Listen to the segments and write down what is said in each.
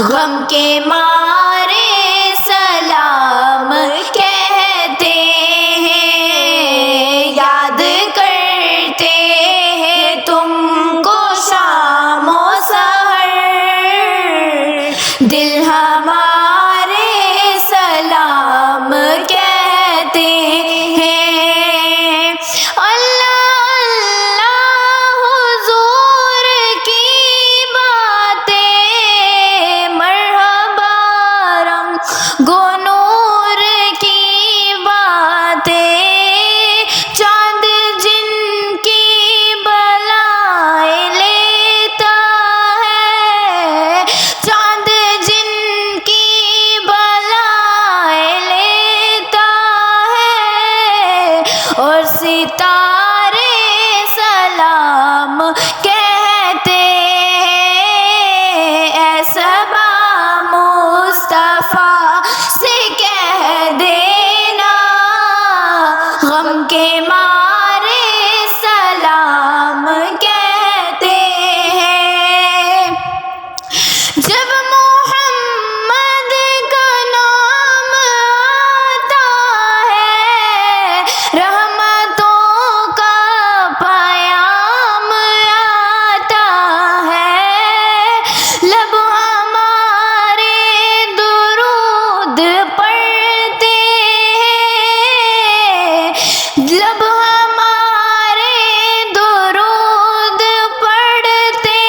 غم کے مارے سلام کہتے ہیں، یاد کرتے ہیں تم کو شام و سحر، دل ہمارے سلام کہتے ہیں۔ اللہ اللہ حضور کی باتیں، مرحبا رنگ گو نور کی باتیں، چاند جن کی بلائیں لیتا ہے، چاند جن کی بلائیں لیتا ہے، اور ستارے سلام کہتے ہیں۔ اے صبا مصطفیٰ سے کہہ دینا، غم کے مارے سلام کہتے ہیں۔ جب محمد کا نام آتا ہے، رحمتوں کا پیام آتا ہے، لب ہمارے درود پڑھتے ہیں، لب ہمارے درود پڑھتے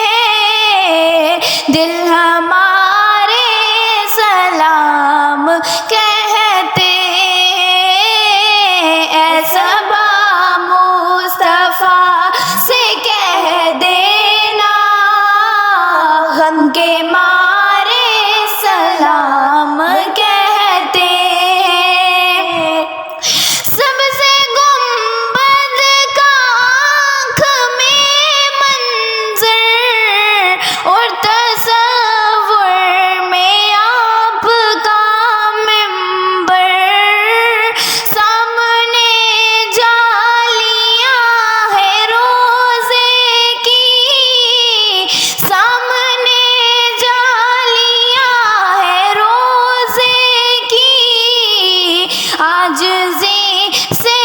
ہیں، دل ہمارے سلام کہتے ہیں۔ اے صبا مصطفیٰ سے کہہ دینا، غم کے مارے سلام کہتے ہیں۔ سب سے گنبد کا آنکھ میں منظر، اور تصور میں آپ کا ممبر، سامنے جالیاں ہے روزے کی، سامنے جالیاں ہے روزے کی، عاجزی سے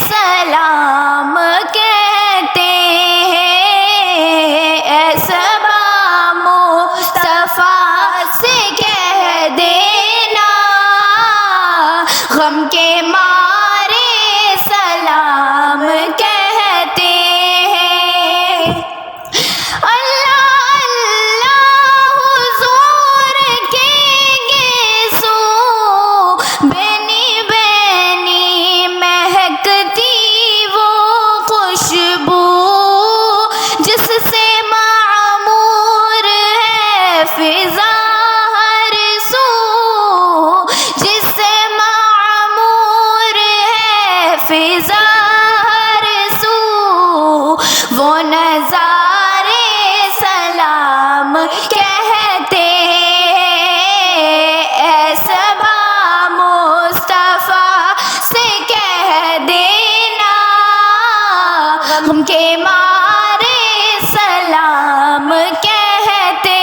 سلام کہتے ہیں۔ اے صبا مصطفیٰ سے کہہ دینا، غم کے مارے سلام کہتے ہیں۔ اللہ اللہ حضور کے گیسو، بینی بینی مہکتی وہ خوشبو، جس سے معمور ہے فضا ہر سو، جس سے معمور ہے فضا ہر سو، وہ نظارے سلام کہتے ہیں۔ اے صبا مصطفیٰ سے کہہ دینا، غم کے مارے سلام کہتے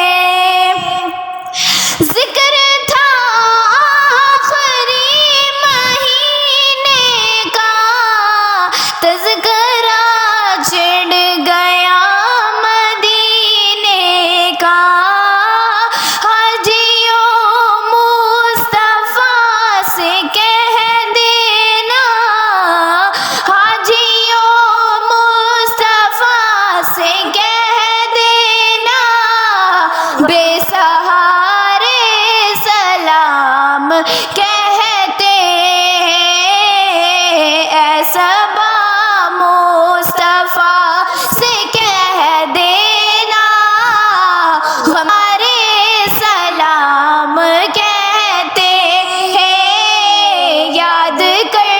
ہیں۔ ذکر تھا آخری مہینے کا، تذکرہ چڑھ گیا مدینے کا، حاجیوں مصطفیٰ سے کہہ دینا، حاجیوں مصطفیٰ سے کہہ دینا، بے سہارے سلام کہتے ہیں۔ اے صبا مصطفیٰ سے کہہ دینا، ہمارے سلام کہتے ہیں، یاد کر